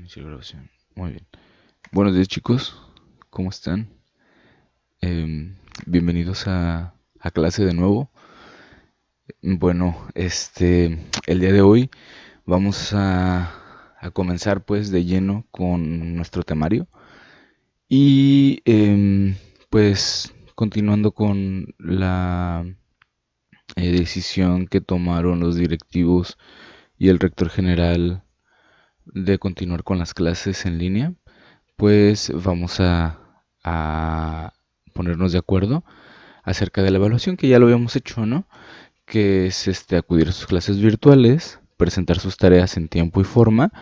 Iniciar grabación. Muy bien. Buenos días, chicos. ¿Cómo están? Bienvenidos a clase de nuevo. Bueno, el día de hoy vamos a comenzar pues de lleno con nuestro temario y pues continuando con la decisión que tomaron los directivos y el rector general de continuar con las clases en línea. Pues vamos a ponernos de acuerdo acerca de la evaluación que ya lo habíamos hecho, ¿no? Que es acudir a sus clases virtuales, presentar sus tareas en tiempo y forma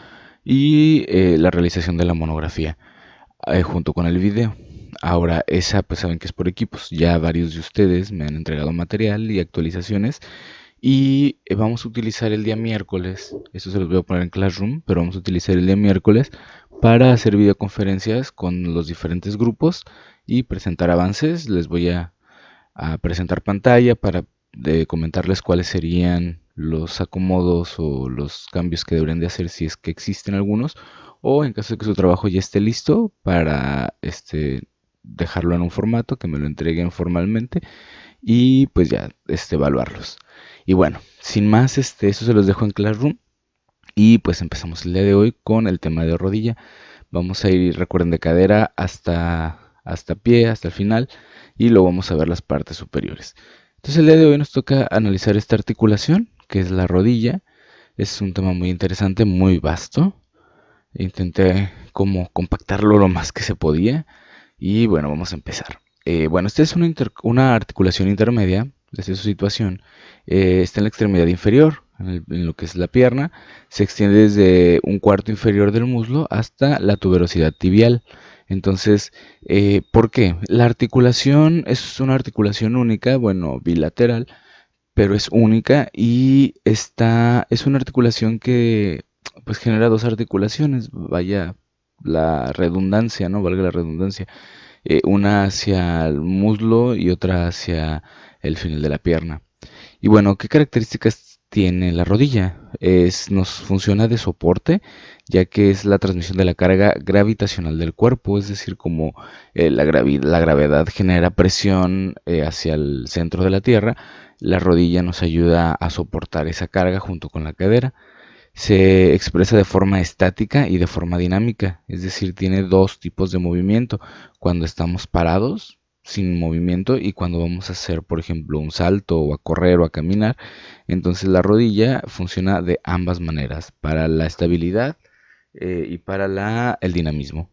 y la realización de la monografía junto con el video. Ahora, esa pues saben que es por equipos. Ya varios de ustedes me han entregado material y actualizaciones y vamos a utilizar el día miércoles, eso se los voy a poner en Classroom, pero vamos a utilizar el día miércoles para hacer videoconferencias con los diferentes grupos y presentar avances. Les voy a presentar pantalla para comentarles cuáles serían los acomodos o los cambios que deberían de hacer si es que existen algunos, o en caso de que su trabajo ya esté listo para dejarlo en un formato, que me lo entreguen formalmente y pues ya evaluarlos. Y bueno, sin más, eso se los dejo en Classroom. Y pues empezamos el día de hoy con el tema de rodilla. Vamos a ir, recuerden, de cadera hasta pie, hasta el final. Y luego vamos a ver las partes superiores. Entonces el día de hoy nos toca analizar esta articulación, que es la rodilla. Es un tema muy interesante, muy vasto. Intenté como compactarlo lo más que se podía. Y bueno, vamos a empezar. Bueno, esta es una articulación intermedia, desde su situación. Está en la extremidad inferior, en lo que es la pierna. Se extiende desde un cuarto inferior del muslo hasta la tuberosidad tibial. Entonces, ¿por qué? La articulación es una articulación única, bueno, bilateral, pero es única y es una articulación que pues genera dos articulaciones, vaya la redundancia, ¿no? Valga la redundancia, una hacia el muslo y otra hacia el final de la pierna. Y bueno, ¿qué características tiene la rodilla? Nos funciona de soporte, ya que es la transmisión de la carga gravitacional del cuerpo, es decir, como la gravedad genera presión hacia el centro de la Tierra, la rodilla nos ayuda a soportar esa carga junto con la cadera. Se expresa de forma estática y de forma dinámica, es decir, tiene dos tipos de movimiento: cuando estamos parados, sin movimiento, y cuando vamos a hacer, por ejemplo, un salto o a correr o a caminar. Entonces la rodilla funciona de ambas maneras, para la estabilidad y para el dinamismo.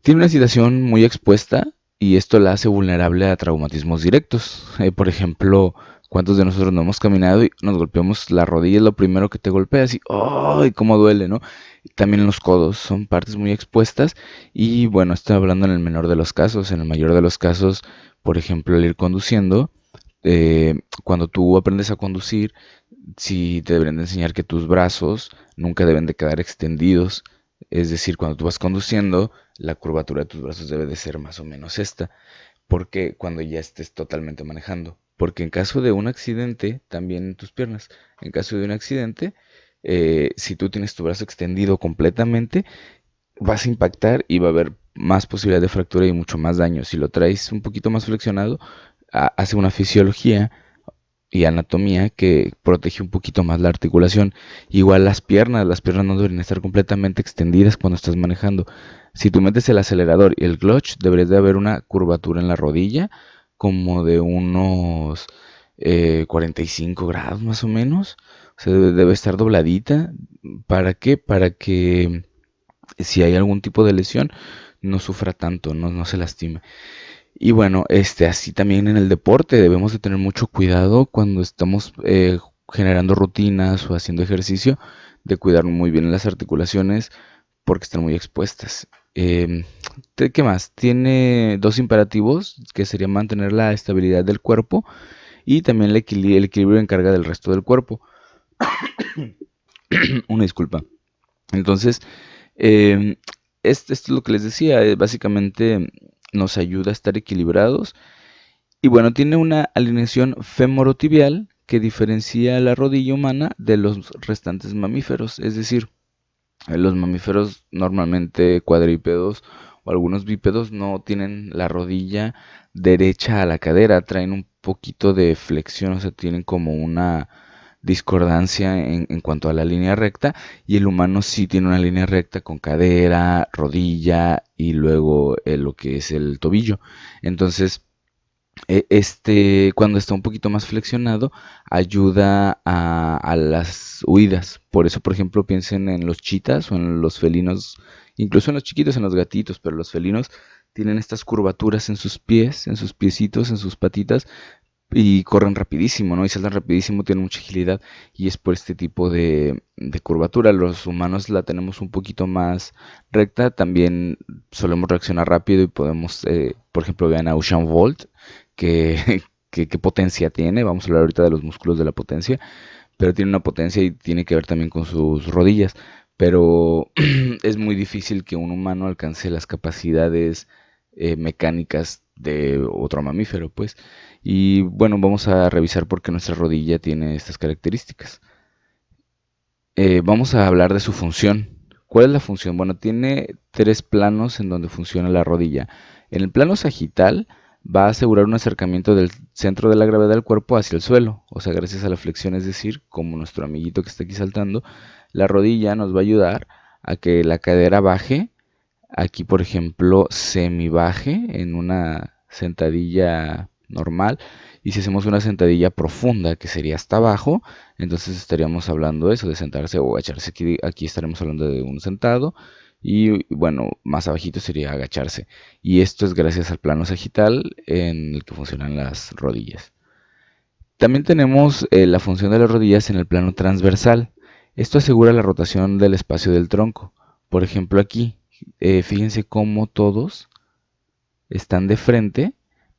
Tiene una situación muy expuesta y esto la hace vulnerable a traumatismos directos. Por ejemplo, ¿cuántos de nosotros no hemos caminado y nos golpeamos la rodilla? Es lo primero que te golpea, así, ¡ay! ¡Cómo duele!, ¿no? También los codos son partes muy expuestas y bueno, estoy hablando en el menor de los casos. En el mayor de los casos, por ejemplo, el ir conduciendo, cuando tú aprendes a conducir, sí te deberían de enseñar que tus brazos nunca deben de quedar extendidos. Es decir, cuando tú vas conduciendo, la curvatura de tus brazos debe de ser más o menos esta, porque cuando ya estés totalmente manejando. Porque en caso de un accidente, también en tus piernas, en caso de un accidente, si tú tienes tu brazo extendido completamente, vas a impactar y va a haber más posibilidad de fractura y mucho más daño. Si lo traes un poquito más flexionado, hace una fisiología y anatomía que protege un poquito más la articulación. Igual las piernas no deben estar completamente extendidas cuando estás manejando. Si tú metes el acelerador y el clutch, debería de haber una curvatura en la rodilla como de unos 45 grados más o menos. O sea, debe estar dobladita. ¿Para qué? Para que si hay algún tipo de lesión no sufra tanto, no se lastime. Y bueno, así también en el deporte debemos de tener mucho cuidado cuando estamos generando rutinas o haciendo ejercicio, de cuidar muy bien las articulaciones porque están muy expuestas. ¿Qué más? Tiene dos imperativos, que sería mantener la estabilidad del cuerpo y también el equilibrio en carga del resto del cuerpo. Una disculpa. Entonces, eh, esto es lo que les decía, básicamente nos ayuda a estar equilibrados. Y bueno, tiene una alineación femorotibial que diferencia la rodilla humana de los restantes mamíferos. Es decir, Los mamíferos normalmente cuadrúpedos o algunos bípedos no tienen la rodilla derecha a la cadera, traen un poquito de flexión, o sea, tienen como una discordancia en cuanto a la línea recta, y el humano sí tiene una línea recta con cadera, rodilla y luego lo que es el tobillo. Entonces, cuando está un poquito más flexionado, ayuda a las huidas. Por eso, por ejemplo, piensen en los chitas o en los felinos, incluso en los chiquitos, en los gatitos, pero los felinos tienen estas curvaturas en sus pies, en sus piecitos, en sus patitas, y corren rapidísimo, ¿no? Y saltan rapidísimo, tienen mucha agilidad, y es por este tipo de curvatura. Los humanos la tenemos un poquito más recta, también solemos reaccionar rápido y podemos, por ejemplo, vean a Usain Bolt, que, qué potencia tiene. Vamos a hablar ahorita de los músculos de la potencia, pero tiene una potencia y tiene que ver también con sus rodillas. Pero es muy difícil que un humano alcance las capacidades mecánicas de otro mamífero, pues. Y bueno, vamos a revisar por qué nuestra rodilla tiene estas características. Vamos a hablar de su función. ¿Cuál es la función? Bueno, tiene tres planos en donde funciona la rodilla. En el plano sagital va a asegurar un acercamiento del centro de la gravedad del cuerpo hacia el suelo, o sea, gracias a la flexión, es decir, como nuestro amiguito que está aquí saltando, la rodilla nos va a ayudar a que la cadera baje. Aquí, por ejemplo, semibaje en una sentadilla normal. Y si hacemos una sentadilla profunda, que sería hasta abajo, entonces estaríamos hablando de eso, de sentarse o agacharse. Aquí estaremos hablando de un sentado. Y bueno, más abajito sería agacharse. Y esto es gracias al plano sagital en el que funcionan las rodillas. También tenemos la función de las rodillas en el plano transversal. Esto asegura la rotación del espacio del tronco. Por ejemplo, aquí, fíjense cómo todos están de frente,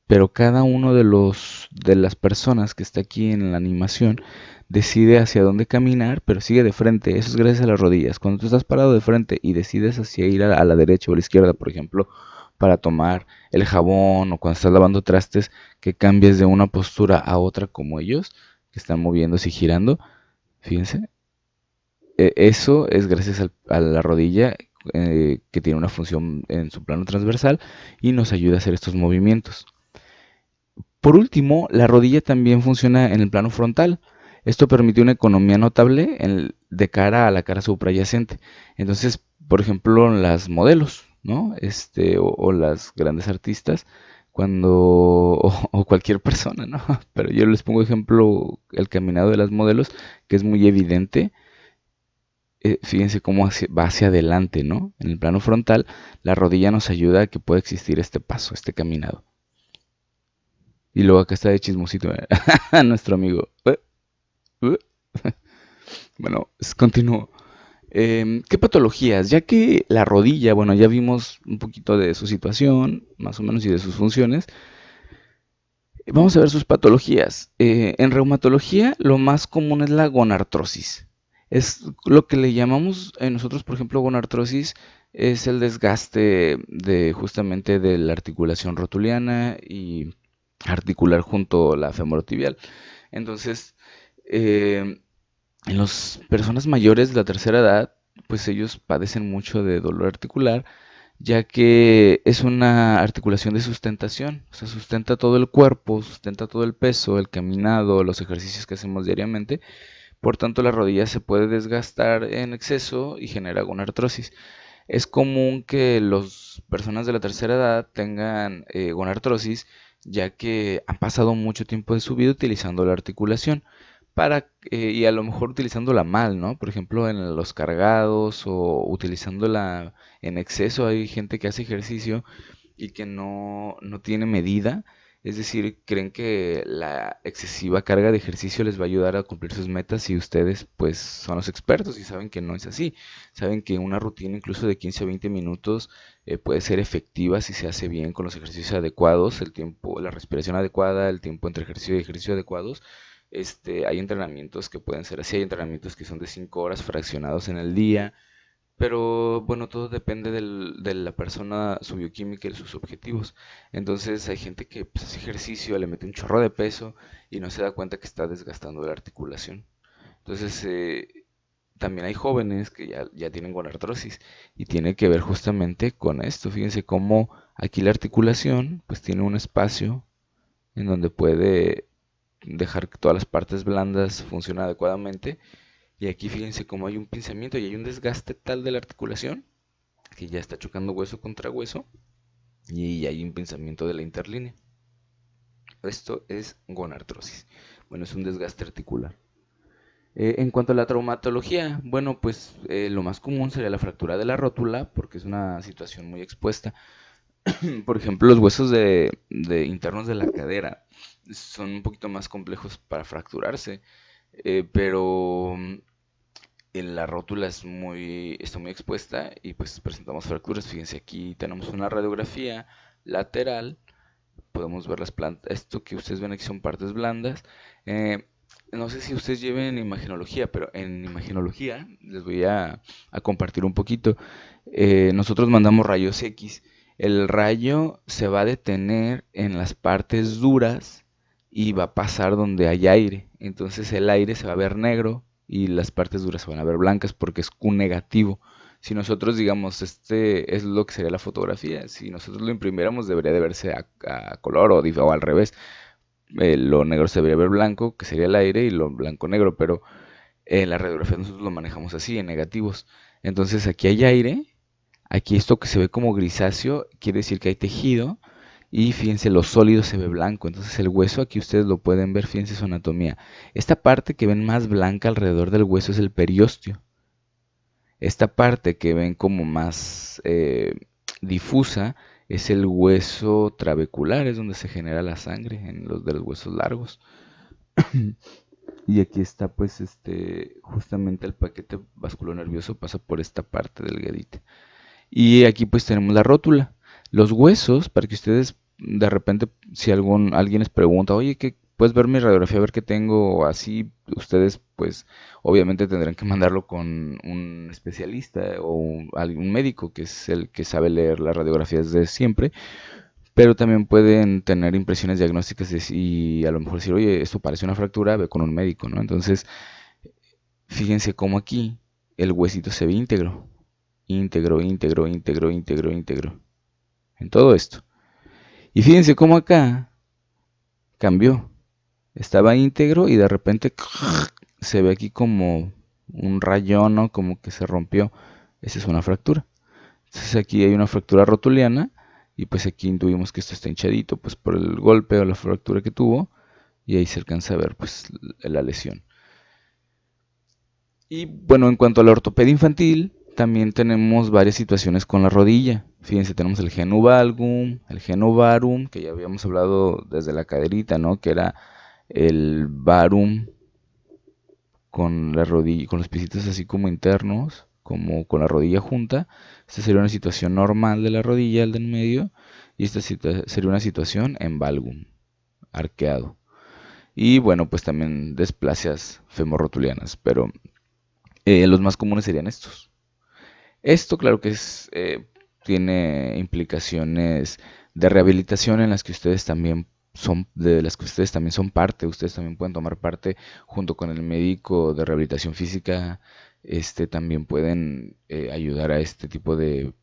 pero cada uno de las personas que está aquí en la animación decide hacia dónde caminar, pero sigue de frente. Eso es gracias a las rodillas. Cuando tú estás parado de frente y decides hacia ir a la derecha o a la izquierda, por ejemplo, para tomar el jabón o cuando estás lavando trastes, que cambies de una postura a otra como ellos, que están moviéndose y girando, fíjense, eso es gracias a la rodilla, que tiene una función en su plano transversal y nos ayuda a hacer estos movimientos. Por último, la rodilla también funciona en el plano frontal. Esto permite una economía notable de cara a la cara suprayacente. Entonces, por ejemplo, las modelos, ¿no? O las grandes artistas, cuando, o cualquier persona, ¿no? Pero yo les pongo ejemplo el caminado de las modelos, que es muy evidente. Fíjense cómo va hacia adelante, ¿no? En el plano frontal, la rodilla nos ayuda a que pueda existir este paso, este caminado. Y luego acá está de chismosito, nuestro amigo. Uh. Bueno, continúo. ¿Qué patologías? Ya que la rodilla, bueno, ya vimos un poquito de su situación, más o menos, y de sus funciones. Vamos a ver sus patologías. En reumatología, lo más común es la gonartrosis. Es lo que le llamamos nosotros, por ejemplo, gonartrosis, es el desgaste de justamente de la articulación rotuliana y articular junto a la femorotibial. Entonces, eh, en las personas mayores de la tercera edad, pues ellos padecen mucho de dolor articular, ya que es una articulación de sustentación, o sea, sustenta todo el cuerpo, sustenta todo el peso, el caminado, los ejercicios que hacemos diariamente. Por tanto, la rodilla se puede desgastar en exceso y genera gonartrosis. Es común que las personas de la tercera edad tengan gonartrosis, ya que han pasado mucho tiempo de su vida utilizando la articulación y a lo mejor utilizándola mal, ¿no? Por ejemplo, en los cargados o utilizándola en exceso. Hay gente que hace ejercicio y que no tiene medida, es decir, creen que la excesiva carga de ejercicio les va a ayudar a cumplir sus metas, y ustedes pues son los expertos y saben que no es así. Saben que una rutina incluso de 15 o 20 minutos puede ser efectiva si se hace bien con los ejercicios adecuados, el tiempo, la respiración adecuada, el tiempo entre ejercicio y ejercicio adecuados. Hay entrenamientos que pueden ser así, hay entrenamientos que son de 5 horas fraccionados en el día, pero bueno, todo depende de la persona, su bioquímica y sus objetivos. Entonces hay gente que pues, hace ejercicio, le mete un chorro de peso y no se da cuenta que está desgastando la articulación. Entonces, también hay jóvenes que ya tienen gonartrosis y tiene que ver justamente con esto. Fíjense cómo aquí la articulación pues tiene un espacio en donde puede dejar que todas las partes blandas funcionen adecuadamente. Y aquí fíjense cómo hay un pinzamiento y hay un desgaste tal de la articulación que ya está chocando hueso contra hueso y hay un pinzamiento de la interlínea. Esto es gonartrosis. Bueno, es un desgaste articular. En cuanto a la traumatología, bueno, pues lo más común sería la fractura de la rótula, porque es una situación muy expuesta. Por ejemplo, los huesos de internos de la cadera son un poquito más complejos para fracturarse, pero en la rótula está muy expuesta y pues presentamos fracturas. Fíjense, aquí tenemos una radiografía lateral, podemos ver las plantas, esto que ustedes ven aquí son partes blandas. Eh, no sé si ustedes lleven imagenología, pero en imagenología les voy a compartir un poquito. Nosotros mandamos rayos X. El rayo se va a detener en las partes duras y va a pasar donde hay aire. Entonces el aire se va a ver negro y las partes duras se van a ver blancas porque es Q negativo. Si nosotros, digamos, este es lo que sería la fotografía, si nosotros lo imprimiéramos debería de verse a color o al revés. Lo negro se debería ver blanco, que sería el aire, y lo blanco negro, pero en la radiografía nosotros lo manejamos así, en negativos. Entonces aquí hay aire, aquí esto que se ve como grisáceo quiere decir que hay tejido, y fíjense, lo sólido se ve blanco. Entonces el hueso, aquí ustedes lo pueden ver, fíjense su anatomía. Esta parte que ven más blanca alrededor del hueso es el periósteo. Esta parte que ven como más difusa es el hueso trabecular, es donde se genera la sangre en los de los huesos largos. Y aquí está pues justamente el paquete vasculonervioso pasa por esta parte delgadita. Y aquí pues tenemos la rótula. Los huesos, para que ustedes de repente, si alguien les pregunta, oye, ¿qué puedes ver mi radiografía, a ver qué tengo? Así, ustedes pues obviamente tendrán que mandarlo con un especialista o algún médico que es el que sabe leer las radiografías de siempre, pero también pueden tener impresiones diagnósticas y a lo mejor decir, oye, esto parece una fractura, ve con un médico, ¿no? Entonces, fíjense cómo aquí el huesito se ve íntegro, íntegro, íntegro, íntegro, íntegro, íntegro, en todo esto. Y fíjense cómo acá cambió. Estaba íntegro y de repente se ve aquí como un rayón, ¿no? Como que se rompió. Esa es una fractura. Entonces aquí hay una fractura rotuliana y pues aquí intuimos que esto está hinchadito pues por el golpe o la fractura que tuvo y ahí se alcanza a ver pues la lesión. Y bueno, en cuanto a la ortopedia infantil, también tenemos varias situaciones con la rodilla. Fíjense, tenemos el genu valgum, el genu varum, que ya habíamos hablado desde la caderita, ¿no? Que era el varum con la rodilla, con los piecitos así como internos, como con la rodilla junta. Esta sería una situación normal de la rodilla, el del medio, y esta sería una situación en valgum, arqueado. Y bueno, pues también desplasias femorrotulianas, pero los más comunes serían estos. Esto, claro que tiene implicaciones de rehabilitación en las que ustedes también de las que ustedes también son parte, ustedes también pueden tomar parte junto con el médico de rehabilitación física, también pueden ayudar a este tipo de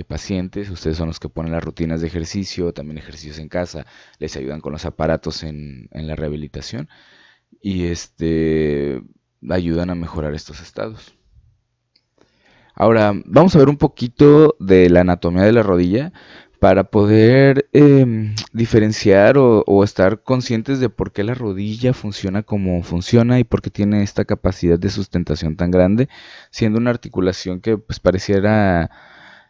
pacientes. Ustedes son los que ponen las rutinas de ejercicio, también ejercicios en casa, les ayudan con los aparatos en la rehabilitación y ayudan a mejorar estos estados. Ahora, vamos a ver un poquito de la anatomía de la rodilla para poder diferenciar o estar conscientes de por qué la rodilla funciona como funciona y por qué tiene esta capacidad de sustentación tan grande, siendo una articulación que pues pareciera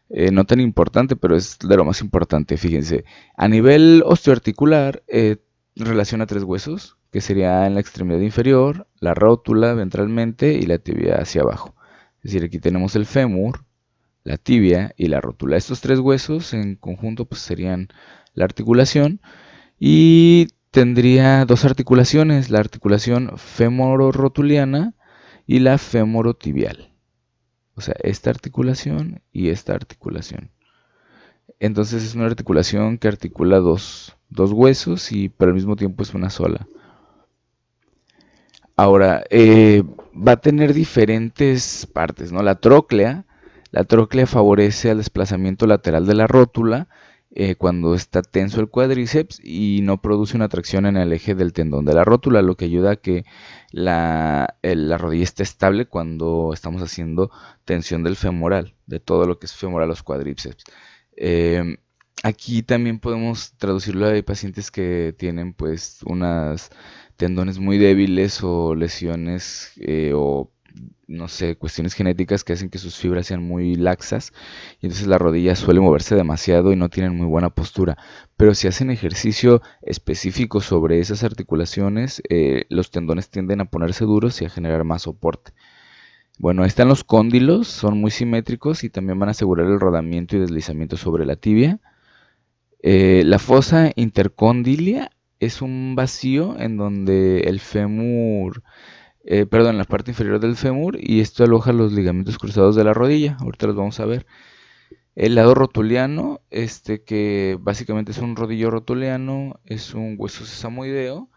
no tan importante, pero es de lo más importante. Fíjense, a nivel osteoarticular relaciona tres huesos, que sería en la extremidad inferior, la rótula ventralmente y la tibia hacia abajo. Es decir, aquí tenemos el fémur, la tibia y la rótula. Estos tres huesos en conjunto pues serían la articulación y tendría dos articulaciones, la articulación femororotuliana y la femorotibial. O sea, esta articulación y esta articulación. Entonces es una articulación que articula dos huesos y pero al mismo tiempo es una sola. Ahora, va a tener diferentes partes, ¿no? La tróclea favorece al desplazamiento lateral de la rótula cuando está tenso el cuádriceps y no produce una tracción en el eje del tendón de la rótula, lo que ayuda a que la rodilla esté estable cuando estamos haciendo tensión del femoral, de todo lo que es femoral a los cuádriceps. Eh, Aquí también podemos traducirlo a pacientes que tienen pues unas tendones muy débiles o lesiones o no sé, cuestiones genéticas que hacen que sus fibras sean muy laxas y entonces la rodilla suele moverse demasiado y no tienen muy buena postura. Pero si hacen ejercicio específico sobre esas articulaciones, los tendones tienden a ponerse duros y a generar más soporte. Bueno, ahí están los cóndilos, son muy simétricos y también van a asegurar el rodamiento y deslizamiento sobre la tibia. La fosa intercondilia es un vacío en donde el fémur, perdón, la parte inferior del fémur y esto aloja los ligamentos cruzados de la rodilla. Ahorita los vamos a ver. El lado rotuliano, que básicamente es un rodillo rotuliano, es un hueso sesamoideo,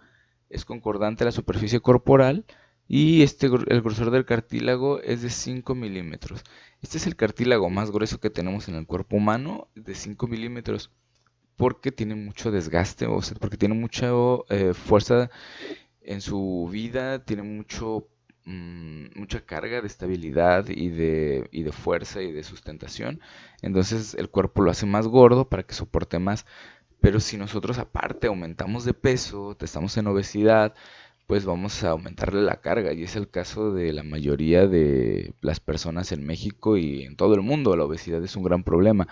es concordante a la superficie corporal y el grosor del cartílago es de 5 milímetros. Este es el cartílago más grueso que tenemos en el cuerpo humano, de 5 milímetros porque tiene mucho desgaste, o sea, porque tiene mucha fuerza en su vida, tiene mucha carga de estabilidad y de fuerza y de sustentación. Entonces el cuerpo lo hace más gordo para que soporte más. Pero si nosotros aparte aumentamos de peso, estamos en obesidad, pues vamos a aumentarle la carga. Y es el caso de la mayoría de las personas en México y en todo el mundo. La obesidad es un gran problema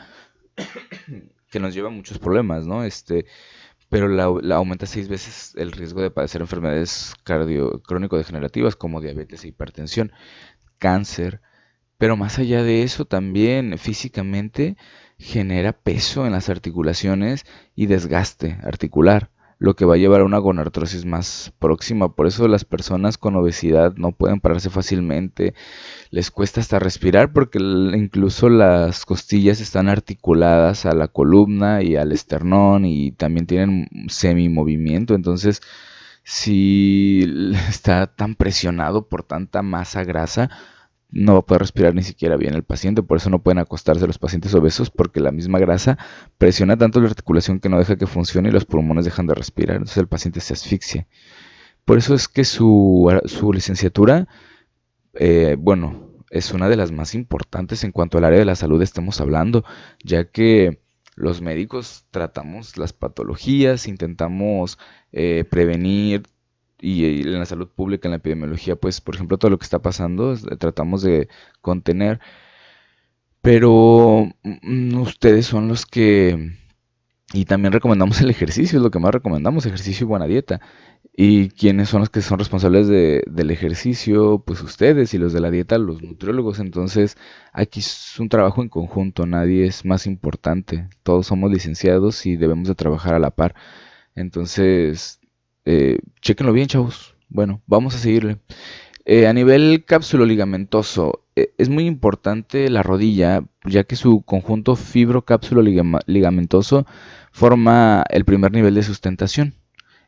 que nos lleva a muchos problemas, ¿no? Pero la aumenta 6 veces el riesgo de padecer enfermedades crónico-degenerativas como diabetes e hipertensión, cáncer. Pero más allá de eso, también físicamente genera peso en las articulaciones y desgaste articular, lo que va a llevar a una gonartrosis más próxima. Por eso las personas con obesidad no pueden pararse fácilmente, les cuesta hasta respirar porque incluso las costillas están articuladas a la columna y al esternón y también tienen semi-movimiento. Entonces, si está tan presionado por tanta masa grasa, no va a poder respirar ni siquiera bien el paciente. Por eso no pueden acostarse los pacientes obesos porque la misma grasa presiona tanto la articulación que no deja que funcione y los pulmones dejan de respirar. Entonces el paciente se asfixia. Por eso es que su licenciatura bueno, es una de las más importantes en cuanto al área de la salud estemos hablando, ya que los médicos tratamos las patologías, intentamos prevenir y en la salud pública, en la epidemiología, pues por ejemplo todo lo que está pasando, tratamos de contener, pero ustedes son los que y también recomendamos el ejercicio, es lo que más recomendamos, ejercicio y buena dieta. ¿Y quiénes son los que son responsables del ejercicio? Pues ustedes y los de la dieta, los nutriólogos. Entonces, aquí es un trabajo en conjunto, nadie es más importante. Todos somos licenciados y debemos de trabajar a la par. Entonces, chéquenlo bien, chavos. Bueno, vamos a seguirle. A nivel cápsulo ligamentoso, es muy importante la rodilla, ya que su conjunto fibro-cápsulo ligamentoso forma el primer nivel de sustentación.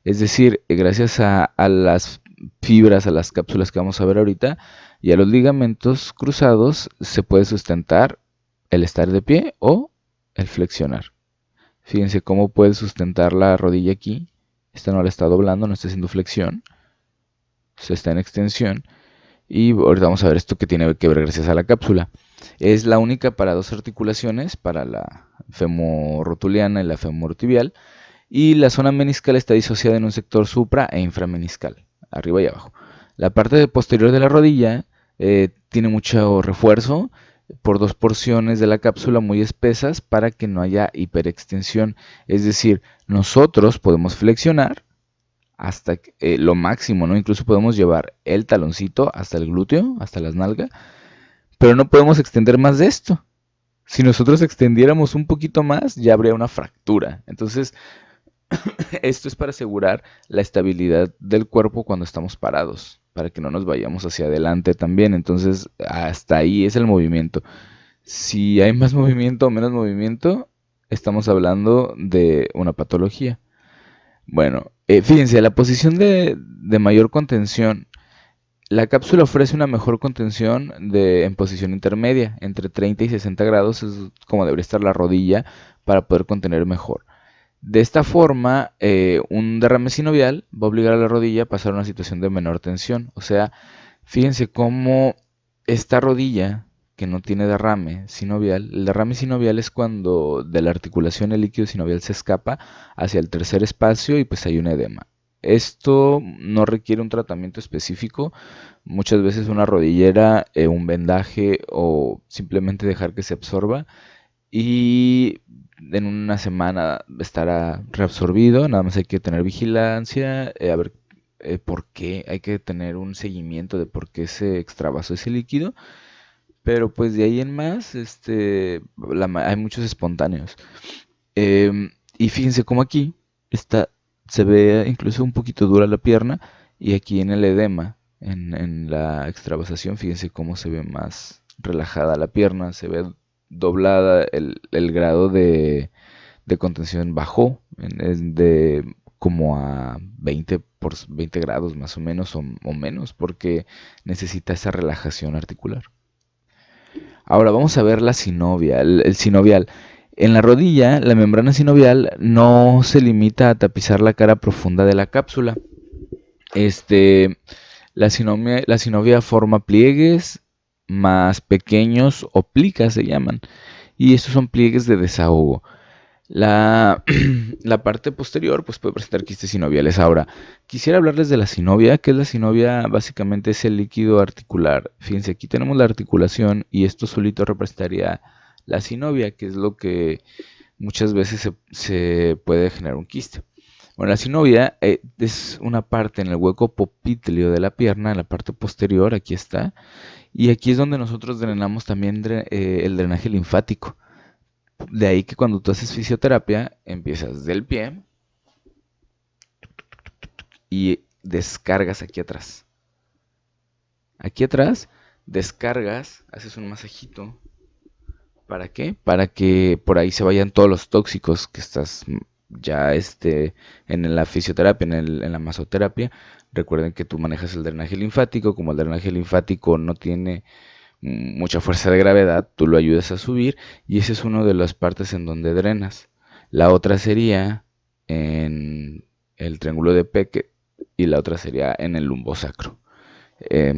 Es decir, gracias a las fibras, a las cápsulas que vamos a ver ahorita, y a los ligamentos cruzados, se puede sustentar el estar de pie o el flexionar. Fíjense cómo puede sustentar la rodilla aquí. Esta no la está doblando, no está haciendo flexión. Se está en extensión. Y ahorita vamos a ver esto que tiene que ver gracias a la cápsula. Es la única para dos articulaciones, para la femorrotuliana y la femorotibial. Y la zona meniscal está disociada en un sector supra e inframeniscal, arriba y abajo. La parte posterior de la rodilla tiene mucho refuerzo por dos porciones de la cápsula muy espesas para que no haya hiperextensión. Es decir, nosotros podemos flexionar hasta lo máximo, ¿no? Incluso podemos llevar el taloncito hasta el glúteo, hasta las nalgas, pero no podemos extender más de esto. Si nosotros extendiéramos un poquito más, ya habría una fractura. Entonces, esto es para asegurar la estabilidad del cuerpo cuando estamos parados, para que no nos vayamos hacia adelante también. Entonces, hasta ahí es el movimiento. Si hay más movimiento o menos movimiento, estamos hablando de una patología. Bueno, fíjense, la posición de mayor contención La cápsula ofrece una mejor contención en posición intermedia, entre 30 y 60 grados es como debería estar la rodilla para poder contener mejor. De esta forma, un derrame sinovial va a obligar a la rodilla a pasar a una situación de menor tensión. O sea, fíjense cómo esta rodilla que no tiene derrame sinovial, el derrame sinovial es cuando de la articulación el líquido sinovial se escapa hacia el tercer espacio y pues hay un edema. Esto no requiere un tratamiento específico, muchas veces una rodillera, un vendaje o simplemente dejar que se absorba y en una semana estará reabsorbido, nada más hay que tener vigilancia, a ver por qué, hay que tener un seguimiento de por qué se extravasó ese líquido, pero pues de ahí en más, hay muchos espontáneos. Y fíjense cómo aquí está, se ve incluso un poquito dura la pierna y aquí en el edema, en la extravasación, fíjense cómo se ve más relajada la pierna, se ve doblada, el grado de contención bajó de como a 20 grados más o menos o menos porque necesita esa relajación articular. Ahora vamos a ver la sinovia, el sinovial. En la rodilla, la membrana sinovial no se limita a tapizar la cara profunda de la cápsula. Este, la sinovia forma pliegues más pequeños o plicas se llaman. Y estos son pliegues de desahogo. La, la parte posterior pues puede presentar quistes sinoviales. Ahora, quisiera hablarles de la sinovia. ¿Qué es la sinovia? Básicamente es el líquido articular. Fíjense, aquí tenemos la articulación y esto solito representaría la sinovia, que es lo que muchas veces se puede generar un quiste. Bueno, la sinovia es una parte en el hueco popliteo de la pierna, en la parte posterior, aquí está, y aquí es donde nosotros drenamos también el drenaje linfático. De ahí que cuando tú haces fisioterapia, empiezas del pie y descargas aquí atrás. Aquí atrás, descargas, haces un masajito. ¿Para qué? Para que por ahí se vayan todos los tóxicos que estás ya en la fisioterapia, en la masoterapia. Recuerden que tú manejas el drenaje linfático. Como el drenaje linfático no tiene mucha fuerza de gravedad, tú lo ayudas a subir y esa es una de las partes en donde drenas. La otra sería en el triángulo de Peck y la otra sería en el lumbosacro.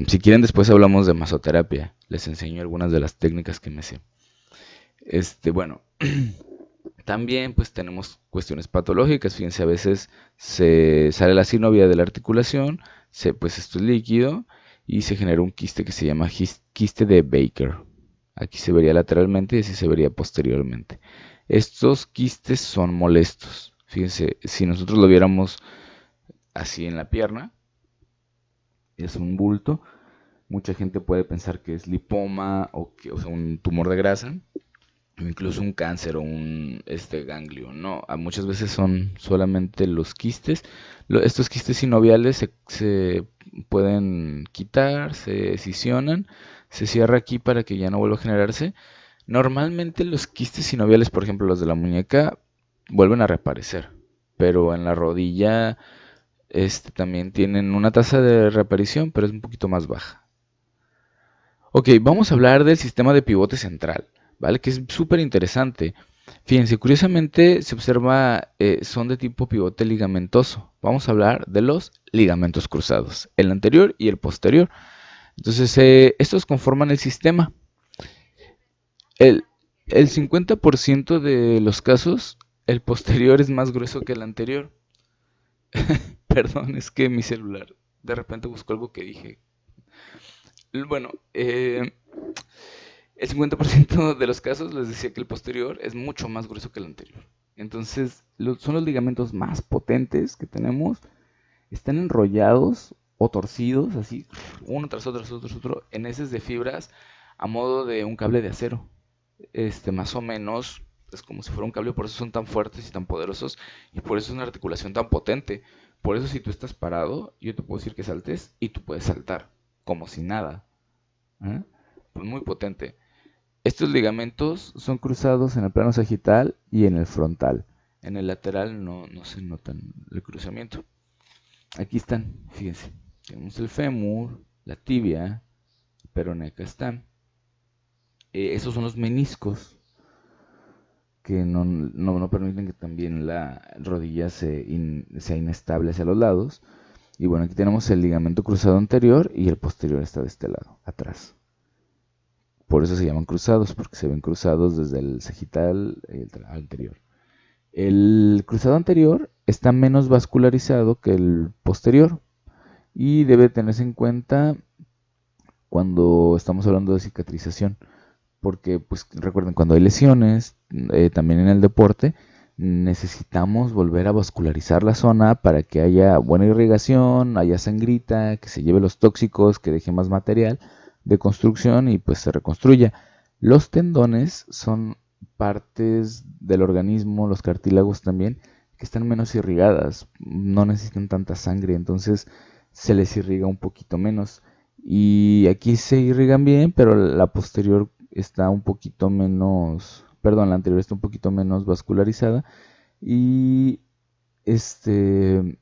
Si quieren después hablamos de masoterapia, les enseño algunas de las técnicas que me sé. Bueno, también pues tenemos cuestiones patológicas, fíjense, a veces se sale la sinovia de la articulación, pues esto es líquido y se genera un quiste que se llama quiste de Baker. Aquí se vería lateralmente y así se vería posteriormente. Estos quistes son molestos. Fíjense, si nosotros lo viéramos así en la pierna, es un bulto. Mucha gente puede pensar que es lipoma o sea, un tumor de grasa, o incluso un cáncer o un ganglio. No, muchas veces son solamente los quistes. Estos quistes sinoviales se pueden quitar, se escisionan, se cierra aquí para que ya no vuelva a generarse. Normalmente los quistes sinoviales, por ejemplo los de la muñeca, vuelven a reaparecer, pero en la rodilla también tienen una tasa de reaparición, pero es un poquito más baja. Ok, vamos a hablar del sistema de pivote central, ¿vale? Que es súper interesante. Fíjense, curiosamente se observa, son de tipo pivote ligamentoso. Vamos a hablar de los ligamentos cruzados, el anterior y el posterior. Entonces, estos conforman el sistema. El, el 50% de los casos, el posterior es más grueso que el anterior. Perdón, es que mi celular de repente buscó algo que dije. Bueno, el 50% de los casos les decía que el posterior es mucho más grueso que el anterior. Entonces, son los ligamentos más potentes que tenemos. Están enrollados o torcidos, así, uno tras otro, tras otro, tras otro, en heces de fibras a modo de un cable de acero. Más o menos, es como si fuera un cable, por eso son tan fuertes y tan poderosos, y por eso es una articulación tan potente. Por eso si tú estás parado, yo te puedo decir que saltes, y tú puedes saltar, como si nada. ¿Eh? Pues muy potente. Estos ligamentos son cruzados en el plano sagital y en el frontal. En el lateral no se notan el cruzamiento. Aquí están, fíjense. Tenemos el fémur, la tibia, peroné, acá están. Esos son los meniscos que no permiten que también la rodilla sea inestable hacia los lados. Y bueno, aquí tenemos el ligamento cruzado anterior y el posterior está de este lado, atrás. Por eso se llaman cruzados, porque se ven cruzados desde el sagital anterior. El cruzado anterior está menos vascularizado que el posterior y debe tenerse en cuenta cuando estamos hablando de cicatrización, porque pues recuerden, cuando hay lesiones, también en el deporte, necesitamos volver a vascularizar la zona para que haya buena irrigación, haya sangrita, que se lleve los tóxicos, que deje más material de construcción y pues se reconstruya. Los tendones son partes del organismo, los cartílagos también, que están menos irrigadas, no necesitan tanta sangre, entonces se les irriga un poquito menos. Y aquí se irrigan bien, pero la posterior está un poquito menos, perdón, la anterior está un poquito menos vascularizada. Y este,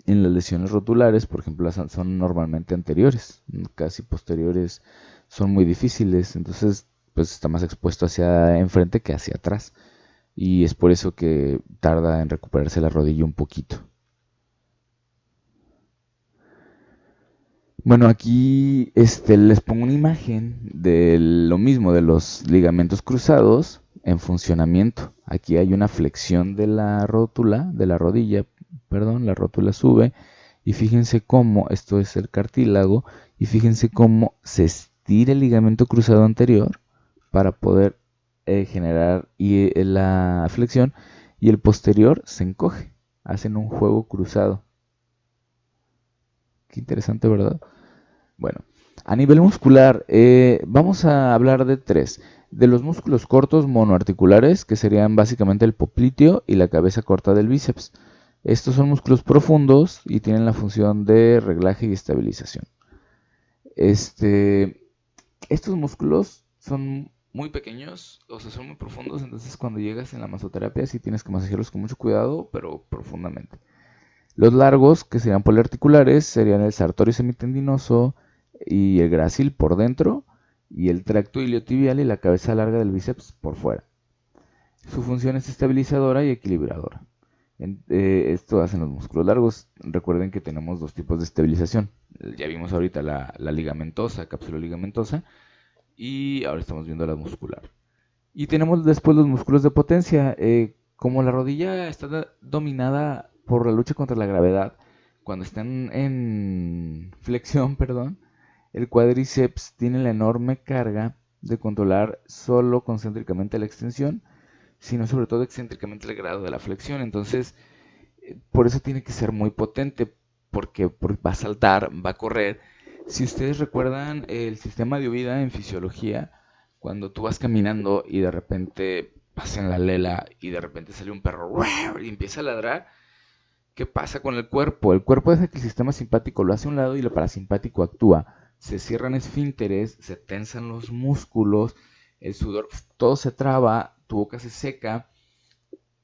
en las lesiones rotulares, por ejemplo, son normalmente anteriores, casi posteriores son muy difíciles, entonces pues está más expuesto hacia enfrente que hacia atrás. Y es por eso que tarda en recuperarse la rodilla un poquito. Bueno, aquí les pongo una imagen de lo mismo, de los ligamentos cruzados en funcionamiento. Aquí hay una flexión de la rótula, de la rodilla, perdón, la rótula sube y fíjense cómo, esto es el cartílago, y fíjense cómo se estira el ligamento cruzado anterior para poder generar la flexión y el posterior se encoge, hacen un juego cruzado. Qué interesante, ¿verdad? Bueno, a nivel muscular, vamos a hablar de tres. De los músculos cortos monoarticulares, que serían básicamente el popliteo y la cabeza corta del bíceps. Estos son músculos profundos y tienen la función de reglaje y estabilización. Estos músculos son muy pequeños, o sea, son muy profundos, entonces cuando llegas en la masoterapia sí tienes que masajearlos con mucho cuidado, pero profundamente. Los largos, que serían poliarticulares, serían el sartorio semitendinoso y el grácil por dentro, y el tracto iliotibial y la cabeza larga del bíceps por fuera. Su función es estabilizadora y equilibradora. Esto hacen los músculos largos. Recuerden que tenemos dos tipos de estabilización. Ya vimos ahorita la ligamentosa, cápsula ligamentosa, y ahora estamos viendo la muscular. Y tenemos después los músculos de potencia. Como la rodilla está dominada por la lucha contra la gravedad, cuando están en flexión, perdón, el cuádriceps tiene la enorme carga de controlar solo concéntricamente la extensión, sino sobre todo excéntricamente el grado de la flexión. Entonces, por eso tiene que ser muy potente, porque va a saltar, va a correr. Si ustedes recuerdan el sistema de huida en fisiología, cuando tú vas caminando y de repente vas en la lela y de repente sale un perro y empieza a ladrar, ¿qué pasa con el cuerpo? El cuerpo deja que el sistema simpático lo hace a un lado y el parasimpático actúa. Se cierran esfínteres, se tensan los músculos, el sudor, todo se traba, tu boca se seca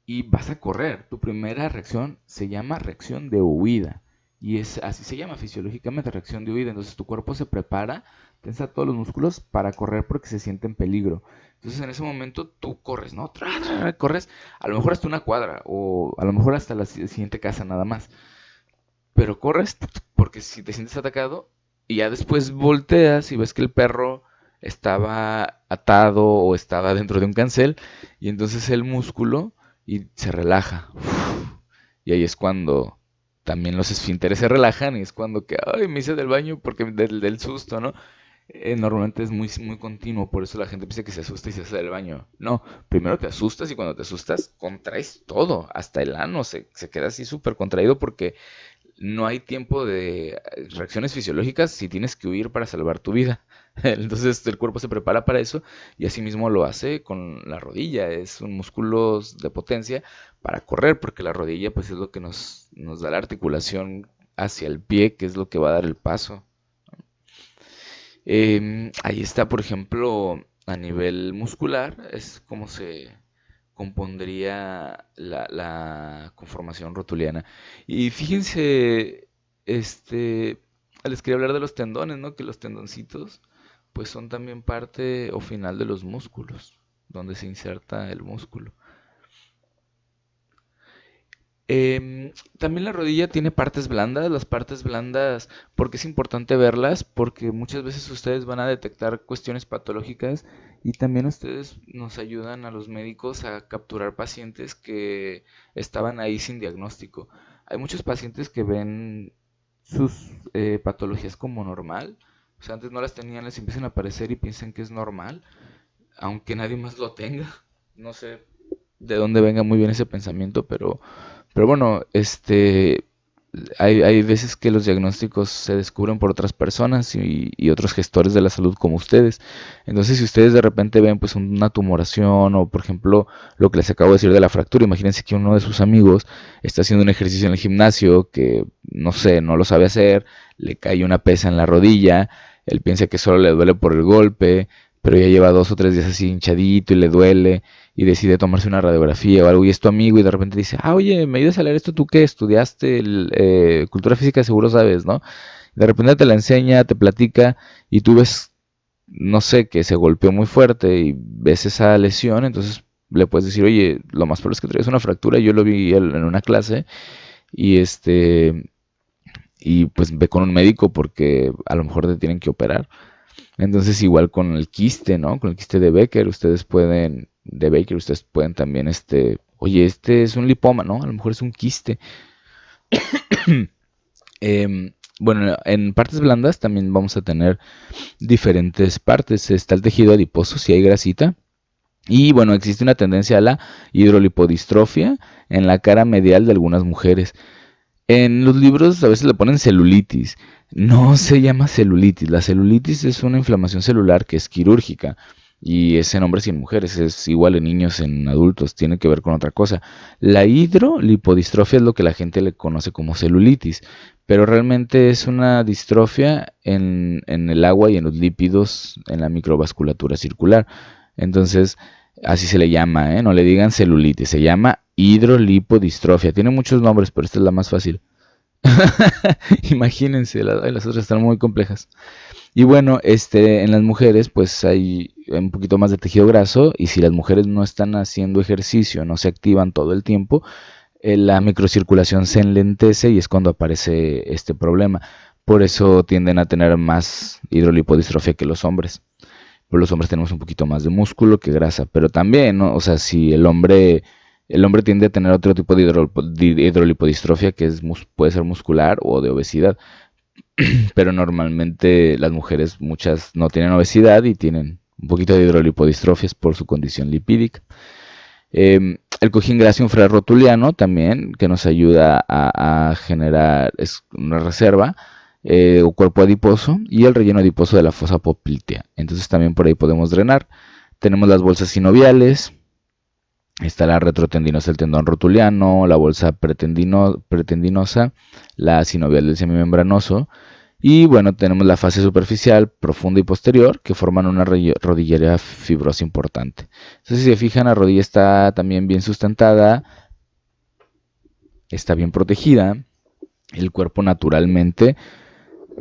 y vas a correr. Tu primera reacción se llama reacción de huida. Y así se llama fisiológicamente, reacción de huida. Entonces tu cuerpo se prepara, tensa todos los músculos para correr porque se siente en peligro. Entonces en ese momento tú corres, ¿no? Corres a lo mejor hasta una cuadra o a lo mejor hasta la siguiente casa nada más. Pero corres porque si te sientes atacado y ya después volteas y ves que el perro estaba atado o estaba dentro de un cancel y entonces el músculo y se relaja. Y ahí es cuando también los esfínteres se relajan y es cuando que, ay, me hice del baño porque del susto, ¿no? Normalmente es muy continuo, por eso la gente piensa que se asusta y se hace del baño. No, primero te asustas y cuando te asustas contraes todo, hasta el ano se queda así súper contraído porque no hay tiempo de reacciones fisiológicas si tienes que huir para salvar tu vida. Entonces el cuerpo se prepara para eso y así mismo lo hace con la rodilla. Es un músculo de potencia para correr porque la rodilla pues es lo que nos da la articulación hacia el pie, que es lo que va a dar el paso. Ahí está, por ejemplo, a nivel muscular, es como se compondría la conformación rotuliana. Y fíjense, este, les quería hablar de los tendones, ¿no? Que los tendoncitos, pues son también parte o final de los músculos, donde se inserta el músculo. También la rodilla tiene partes blandas. Las partes blandas, porque es importante verlas, porque muchas veces ustedes van a detectar cuestiones patológicas y también ustedes nos ayudan a los médicos a capturar pacientes que estaban ahí sin diagnóstico. Hay muchos pacientes que ven sus patologías como normal, o sea, antes no las tenían, les empiezan a aparecer y piensan que es normal, aunque nadie más lo tenga. No sé de dónde venga muy bien ese pensamiento, pero bueno, hay veces que los diagnósticos se descubren por otras personas y otros gestores de la salud como ustedes. Entonces, si ustedes de repente ven pues una tumoración o por ejemplo lo que les acabo de decir de la fractura, imagínense que uno de sus amigos está haciendo un ejercicio en el gimnasio que no sé, no lo sabe hacer, le cae una pesa en la rodilla, él piensa que solo le duele por el golpe, pero ya lleva 2 o 3 días así hinchadito y le duele y decide tomarse una radiografía o algo y es tu amigo y de repente dice, oye, ¿me ayudas a leer esto tú que estudiaste cultura física? Seguro sabes, ¿no? De repente te la enseña, te platica y tú ves, no sé, que se golpeó muy fuerte y ves esa lesión, entonces le puedes decir, oye, lo más probable es que traes una fractura, yo lo vi en una clase y y pues ve con un médico porque a lo mejor te tienen que operar. Entonces igual con el quiste, ¿no? Con el quiste de Baker, ustedes pueden también, oye, este es un lipoma, ¿no? A lo mejor es un quiste. Bueno, en partes blandas también vamos a tener diferentes partes. Está el tejido adiposo, si hay grasita. Y bueno, existe una tendencia a la hidrolipodistrofia en la cara medial de algunas mujeres. En los libros a veces le ponen celulitis. No se llama celulitis. La celulitis es una inflamación celular que es quirúrgica. Y es en hombres y en mujeres. Es igual en niños, en adultos. Tiene que ver con otra cosa. La hidrolipodistrofia es lo que la gente le conoce como celulitis. Pero realmente es una distrofia en el agua y en los lípidos en la microvasculatura circular. Entonces, así se le llama, ¿eh? No le digan celulitis. Se llama hidrolipodistrofia. Tiene muchos nombres, pero esta es la más fácil. Imagínense, las otras están muy complejas. Y bueno, en las mujeres pues hay un poquito más de tejido graso y si las mujeres no están haciendo ejercicio, no se activan todo el tiempo, la microcirculación se enlentece y es cuando aparece este problema. Por eso tienden a tener más hidrolipodistrofia que los hombres. Pues los hombres tenemos un poquito más de músculo que grasa, pero también, ¿no? O sea, si el hombre tiende a tener otro tipo de hidrolipodistrofia que puede ser muscular o de obesidad, pero normalmente las mujeres, muchas no tienen obesidad y tienen un poquito de hidrolipodistrofias por su condición lipídica. El cojín gráceo infrarrotuliano también, que nos ayuda a generar una reserva o cuerpo adiposo y el relleno adiposo de la fosa poplitea. Entonces también por ahí podemos drenar. Tenemos las bolsas sinoviales, está la retrotendinosa del tendón rotuliano, la bolsa pretendinosa, la sinovial del semimembranoso. Y bueno, tenemos la fase superficial, profunda y posterior, que forman una rodillera fibrosa importante. Entonces, si se fijan, la rodilla está también bien sustentada, está bien protegida. El cuerpo naturalmente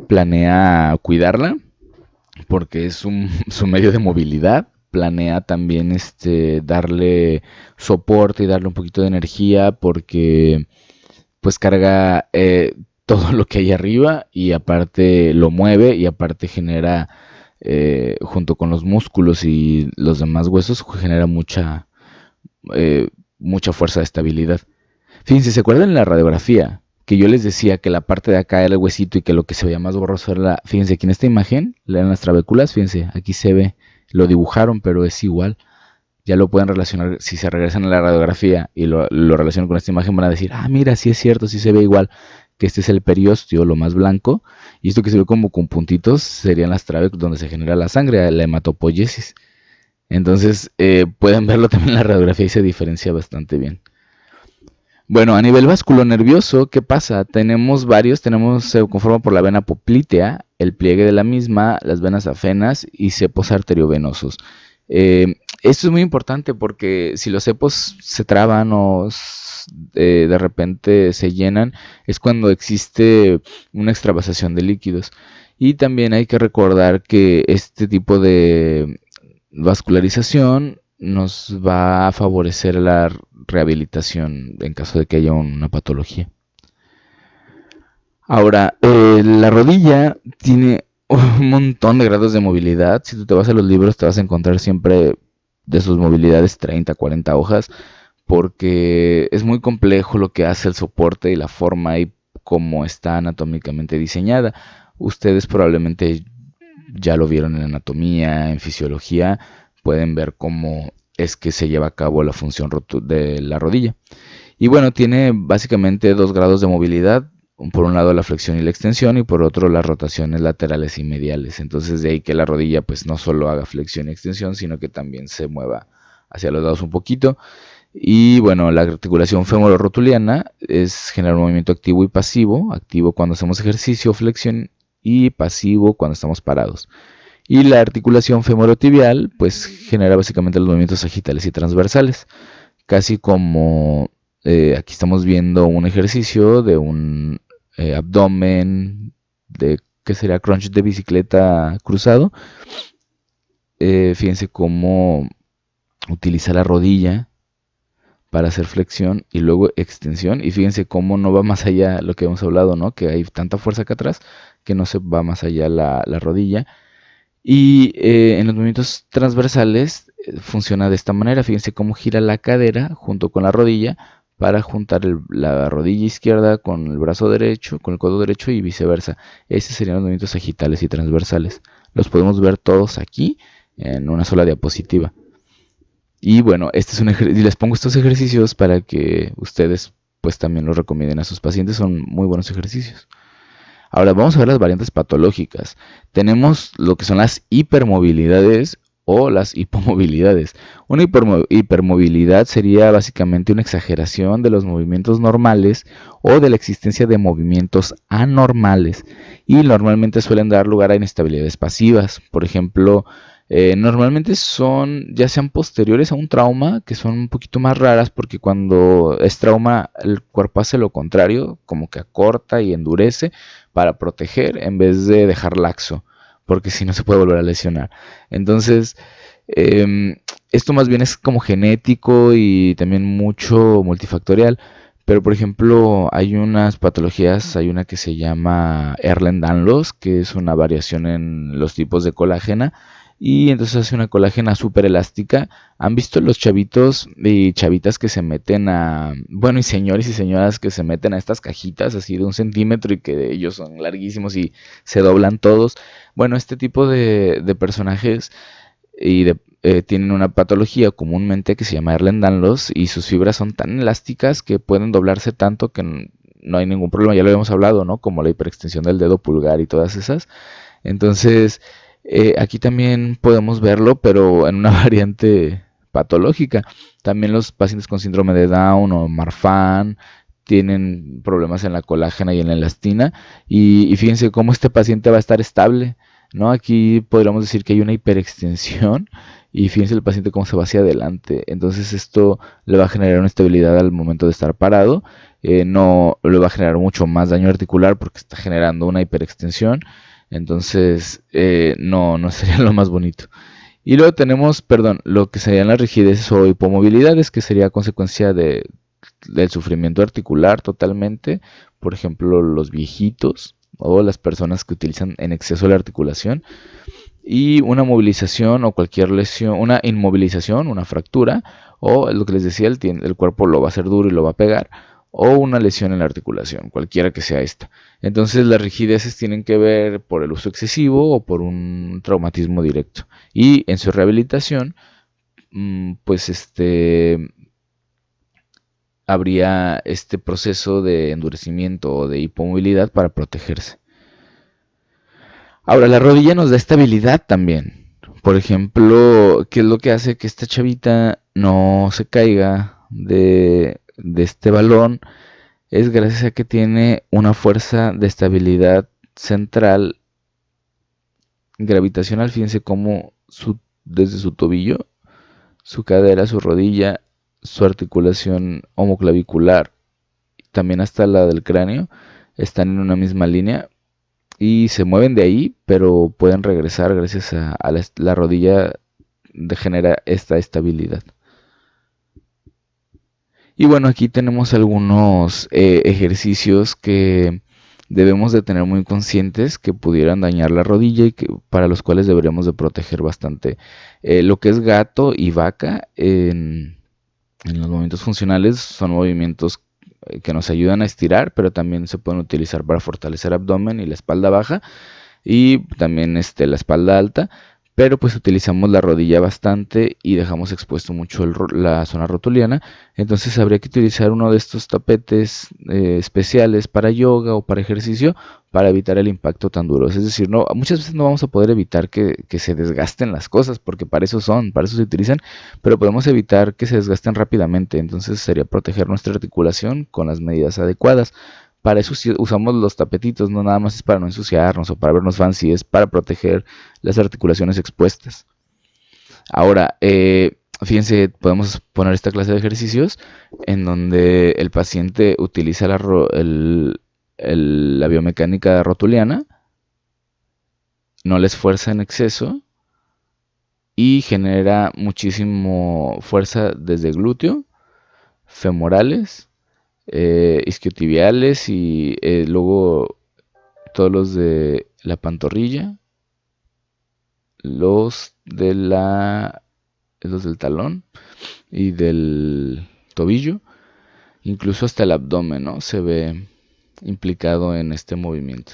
planea cuidarla, porque es su medio de movilidad. Planea también darle soporte y darle un poquito de energía, porque pues carga todo lo que hay arriba y aparte lo mueve y aparte genera, junto con los músculos y los demás huesos, genera mucha fuerza de estabilidad. Fíjense, ¿se acuerdan en la radiografía? Que yo les decía que la parte de acá era el huesito y que lo que se veía más borroso era Fíjense, aquí en esta imagen, lean las trabéculas, fíjense, aquí se ve, lo dibujaron, pero es igual. Ya lo pueden relacionar, si se regresan a la radiografía y lo relacionan con esta imagen, van a decir, mira, sí es cierto, sí se ve igual, que este es el periósteo, lo más blanco, y esto que se ve como con puntitos serían las trabéculas donde se genera la sangre, la hematopoiesis. Entonces, pueden verlo también en la radiografía y se diferencia bastante bien. Bueno, a nivel vasculonervioso, ¿qué pasa? Se conforma por la vena poplitea, el pliegue de la misma, las venas afenas y cepos arteriovenosos. Esto es muy importante porque si los cepos se traban o de repente se llenan, es cuando existe una extravasación de líquidos. Y también hay que recordar que este tipo de vascularización nos va a favorecer la rehabilitación en caso de que haya una patología. Ahora, la rodilla tiene un montón de grados de movilidad. Si tú te vas a los libros, te vas a encontrar siempre de sus movilidades 30, 40 hojas, porque es muy complejo lo que hace el soporte y la forma y cómo está anatómicamente diseñada. Ustedes probablemente ya lo vieron en anatomía, en fisiología, pueden ver cómo es que se lleva a cabo la función de la rodilla. Y bueno, tiene básicamente dos grados de movilidad. Por un lado la flexión y la extensión y por otro las rotaciones laterales y mediales. Entonces de ahí que la rodilla pues no solo haga flexión y extensión, sino que también se mueva hacia los lados un poquito. Y bueno, la articulación femororotuliana es generar un movimiento activo y pasivo. Activo cuando hacemos ejercicio, flexión, y pasivo cuando estamos parados. Y la articulación femorotibial pues genera básicamente los movimientos sagitales y transversales. Casi como aquí estamos viendo un ejercicio de un abdomen, de que sería crunch de bicicleta cruzado. Fíjense cómo utiliza la rodilla para hacer flexión y luego extensión. Y fíjense cómo no va más allá lo que hemos hablado, ¿no? Que hay tanta fuerza acá atrás que no se va más allá la rodilla. Y en los movimientos transversales funciona de esta manera. Fíjense cómo gira la cadera junto con la rodilla para juntar la rodilla izquierda con el brazo derecho, con el codo derecho y viceversa. Esos serían los movimientos sagitales y transversales. Los podemos ver todos aquí en una sola diapositiva. Y bueno, este es un y les pongo estos ejercicios para que ustedes pues también los recomienden a sus pacientes. Son muy buenos ejercicios. Ahora vamos a ver las variantes patológicas. Tenemos lo que son las hipermovilidades o las hipomovilidades. Una hipermovilidad sería básicamente una exageración de los movimientos normales o de la existencia de movimientos anormales y normalmente suelen dar lugar a inestabilidades pasivas. Por ejemplo, normalmente son ya sean posteriores a un trauma, que son un poquito más raras porque cuando es trauma el cuerpo hace lo contrario, como que acorta y endurece para proteger en vez de dejar laxo, porque si no se puede volver a lesionar. Entonces, esto más bien es como genético y también mucho multifactorial. Pero por ejemplo, hay unas patologías, hay una que se llama Ehlers-Danlos, que es una variación en los tipos de colágena, y entonces hace una colágena súper elástica. ¿Han visto los chavitos y chavitas que se meten a, bueno, y señores y señoras que se meten a estas cajitas así de 1 centímetro y que ellos son larguísimos y se doblan todos? Bueno, este tipo de personajes tienen una patología comúnmente que se llama Ehlers-Danlos y sus fibras son tan elásticas que pueden doblarse tanto que no hay ningún problema. Ya lo habíamos hablado, ¿no? Como la hiperextensión del dedo pulgar y todas esas. Entonces, aquí también podemos verlo, pero en una variante patológica. También los pacientes con síndrome de Down o Marfan tienen problemas en la colágena y en la elastina. Y fíjense cómo este paciente va a estar estable, ¿no? Aquí podríamos decir que hay una hiperextensión y fíjense el paciente cómo se va hacia adelante. Entonces esto le va a generar una estabilidad al momento de estar parado. No le va a generar mucho más daño articular porque está generando una hiperextensión. Entonces, no sería lo más bonito. Y luego tenemos, perdón, lo que serían las rigideces o hipomovilidades, que sería consecuencia del sufrimiento articular totalmente. Por ejemplo, los viejitos o las personas que utilizan en exceso la articulación. Y una movilización o cualquier lesión, una inmovilización, una fractura, o lo que les decía, el cuerpo lo va a hacer duro y lo va a pegar, o una lesión en la articulación, cualquiera que sea esta. Entonces las rigideces tienen que ver por el uso excesivo o por un traumatismo directo. Y en su rehabilitación, pues habría este proceso de endurecimiento o de hipomovilidad para protegerse. Ahora, la rodilla nos da estabilidad también. Por ejemplo, ¿qué es lo que hace que esta chavita no se caiga de este balón? Es gracias a que tiene una fuerza de estabilidad central gravitacional. Fíjense cómo su desde su tobillo, su cadera, su rodilla, su articulación homoclavicular, también hasta la del cráneo, están en una misma línea y se mueven de ahí, pero pueden regresar gracias a la rodilla genera esta estabilidad. Y bueno, aquí tenemos algunos ejercicios que debemos de tener muy conscientes que pudieran dañar la rodilla y para los cuales deberíamos de proteger bastante. Lo que es gato y vaca en los movimientos funcionales son movimientos que nos ayudan a estirar, pero también se pueden utilizar para fortalecer abdomen y la espalda baja y también la espalda alta, pero pues utilizamos la rodilla bastante y dejamos expuesto mucho la zona rotuliana. Entonces habría que utilizar uno de estos tapetes especiales para yoga o para ejercicio para evitar el impacto tan duro. Es decir, no, muchas veces no vamos a poder evitar que se desgasten las cosas, porque para eso se utilizan, pero podemos evitar que se desgasten rápidamente. Entonces sería proteger nuestra articulación con las medidas adecuadas. Para eso sí usamos los tapetitos, no nada más es para no ensuciarnos o para vernos fancy, es para proteger las articulaciones expuestas. Ahora, fíjense, podemos poner esta clase de ejercicios en donde el paciente utiliza la biomecánica rotuliana, no le esfuerza en exceso y genera muchísimo fuerza desde glúteo, femorales, isquiotibiales y luego todos los de la pantorrilla, los del talón y del tobillo, incluso hasta el abdomen, ¿no? Se ve implicado en este movimiento.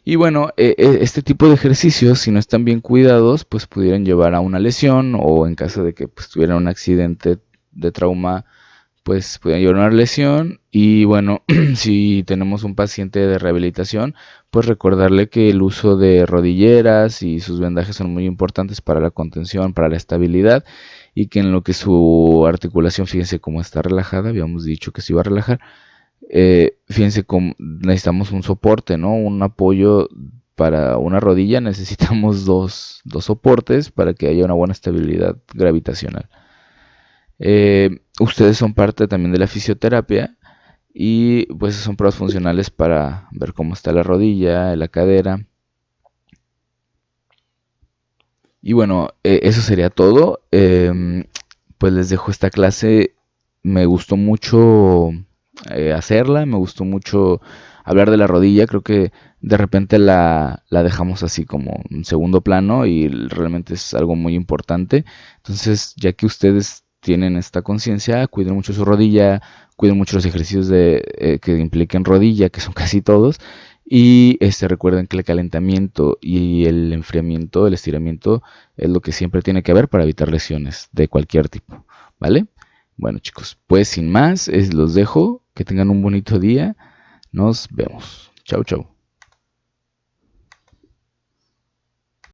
Y bueno, este tipo de ejercicios, si no están bien cuidados, pues pudieran llevar a una lesión o en caso de que pues, tuviera un accidente de trauma, pues pudieran llevar a una lesión. Y bueno, si tenemos un paciente de rehabilitación, pues recordarle que el uso de rodilleras y sus vendajes son muy importantes para la contención, para la estabilidad y que en lo que su articulación, fíjense cómo está relajada, habíamos dicho que se iba a relajar. Fíjense cómo necesitamos un soporte, ¿no? Un apoyo para una rodilla, necesitamos dos soportes para que haya una buena estabilidad gravitacional. Ustedes son parte también de la fisioterapia y pues son pruebas funcionales para ver cómo está la rodilla, la cadera. Y bueno, eso sería todo. Pues les dejo esta clase. Me gustó mucho hacerla, me gustó mucho hablar de la rodilla. Creo que de repente la dejamos así como en segundo plano y realmente es algo muy importante. Entonces, ya que ustedes tienen esta conciencia, cuiden mucho su rodilla, cuiden mucho los ejercicios que impliquen rodilla, que son casi todos. Y recuerden que el calentamiento y el enfriamiento, el estiramiento, es lo que siempre tiene que haber para evitar lesiones de cualquier tipo, ¿vale? Bueno chicos, pues sin más, los dejo, que tengan un bonito día, nos vemos, chau chau.